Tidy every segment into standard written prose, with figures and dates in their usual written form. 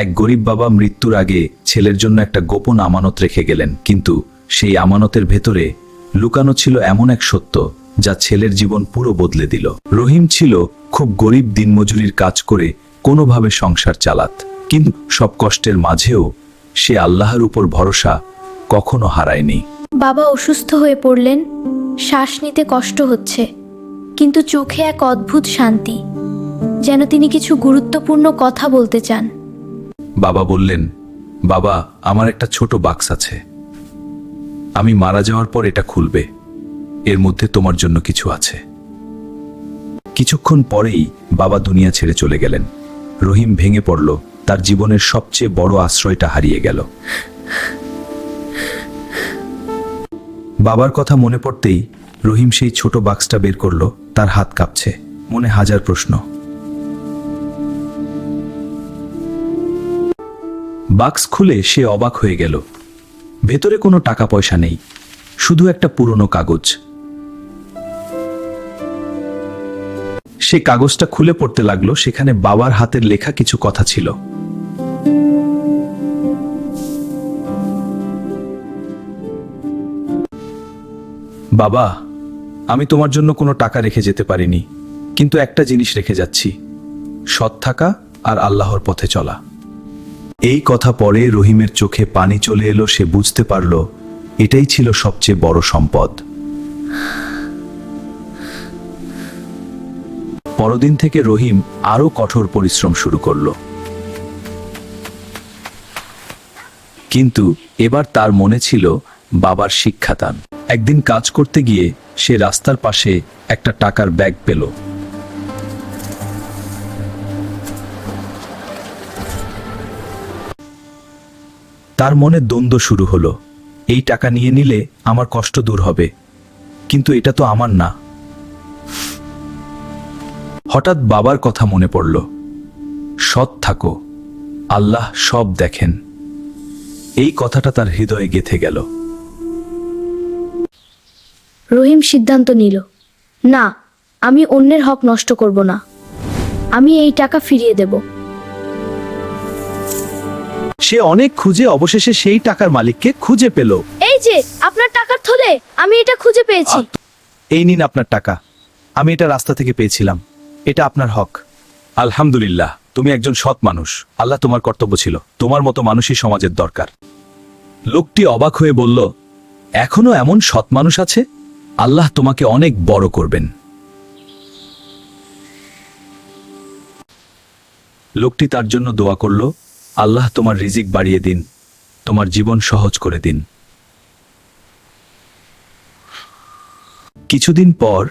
এক গরিব বাবা মৃত্যুর আগে ছেলের জন্য একটা গোপন আমানত রেখে গেলেন, কিন্তু সেই আমানতের ভেতরে লুকানো ছিল এমন এক সত্য যা ছেলের জীবন পুরো বদলে দিল। রহিম ছিল খুব গরিব, দিনমজুরির কাজ করে কোনোভাবে সংসার চালাত, কিন্তু সব কষ্টের মাঝেও সে আল্লাহর উপর ভরসা কখনো হারায়নি। বাবা অসুস্থ হয়ে পড়লেন, শ্বাস নিতে কষ্ট হচ্ছে, কিন্তু চোখে এক অদ্ভুত শান্তি, যেন তিনি কিছু গুরুত্বপূর্ণ কথা বলতে চান। বাবা বললেন, বাবা, আমার একটা ছোট বাক্স আছে, আমি মারা যাওয়ার পর এটা খুলবে, এর মধ্যে তোমার জন্য কিছু আছে। কিছুক্ষণ পরেই বাবা দুনিয়া ছেড়ে চলে গেলেন। রহিম ভেঙে পড়ল, তার জীবনের সবচেয়ে বড় আশ্রয়টা হারিয়ে গেল। বাবার কথা মনে পড়তেই রহিম সেই ছোট বাক্সটা বের করলো। তার হাত কাঁপছে, মনে হাজার প্রশ্ন। বাক্স খুলে সে অবাক হয়ে গেল। ভেতরে কোনো টাকা পয়সা নেই, শুধু একটা পুরনো কাগজ। সে কাগজটা খুলে পড়তে লাগলো। সেখানে বাবার হাতের লেখা কিছু কথা ছিল। বাবা, আমি তোমার জন্য কোনো টাকা রেখে যেতে পারিনি, কিন্তু একটা জিনিস রেখে যাচ্ছি, সৎ থাকা আর আল্লাহর পথে চলা। এই কথা পরে রহিমের চোখে পানি চলে এলো। সে বুঝতে পারল এটাই ছিল সবচেয়ে বড় সম্পদ। পরদিন থেকে রহিম আরো কঠোর পরিশ্রম শুরু করলো, কিন্তু এবার তার মনে ছিল বাবার শিক্ষাদান। একদিন কাজ করতে গিয়ে সে রাস্তার পাশে একটা টাকার ব্যাগ পেল। তার মনে দ্বন্দ্ব শুরু হলো, এই টাকা নিয়ে নিলে আমার কষ্ট দূর হবে, কিন্তু এটা তো আমার না। হঠাৎ বাবার কথা মনে পড়ল, সৎ থাকো, আল্লাহ সব দেখেন। এই কথাটা তার হৃদয়ে গেঁথে গেল। রহিম সিদ্ধান্ত নিল, না, আমি অন্যের হক নষ্ট করব না, আমি এই টাকা ফিরিয়ে দেব। সে অনেক খুঁজে অবশেষে সেই টাকার মালিককে খুঁজে পেল। এই যে আপনার টাকার থলে, আমি এটা খুঁজে পেয়েছি। এই নিন আপনার টাকা, আমি এটা রাস্তা থেকে পেয়েছিলাম, এটা আপনার হক। আলহামদুলিল্লাহ, তুমি একজন সৎ মানুষ। আল্লাহ তোমার কর্তব্য ছিল, তোমার মতো মানুষই সমাজের দরকার। লোকটি অবাক হয়ে বলল, এখনো এমন সৎ মানুষ আছে? আল্লাহ তোমাকে অনেক বড় করবেন। লোকটি তার জন্য দোয়া করল, আল্লাহ তোমার রিজিক বাড়িয়ে দিন, তোমার জীবন সহজ করে দিন। কিছুদিন পর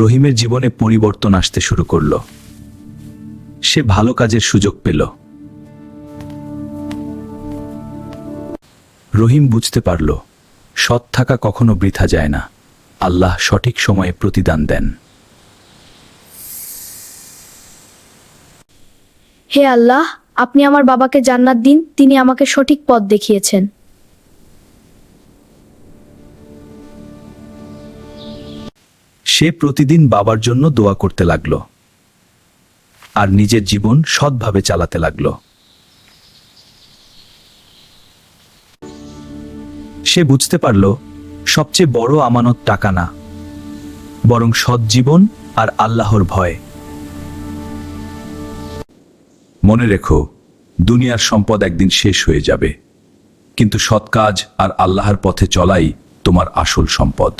রহিমের জীবনে পরিবর্তন আসতে শুরু করল। সে ভালো কাজের সুযোগ পেল। রহিম বুঝতে পারল, সৎ থাকা কখনো বৃথা যায় না, আল্লাহ সঠিক সময়ে প্রতিদান দেন। হে আল্লাহ, আপনি আমার বাবাকে জান্নাত দিন, তিনি আমাকে সঠিক পথ দেখিয়েছেন। সে প্রতিদিন বাবার জন্য দোয়া করতে লাগলো আর নিজের জীবন সৎভাবে চালাতে লাগলো। সে বুঝতে পারল সবচেয়ে বড় আমানত টাকা না, বরং সৎ জীবন আর আল্লাহর ভয়। মনে রেখো, দুনিয়ার সম্পদ একদিন শেষ হয়ে যাবে, কিন্তু সৎ কাজ আর আল্লাহর পথে চলাই তোমার আসল সম্পদ।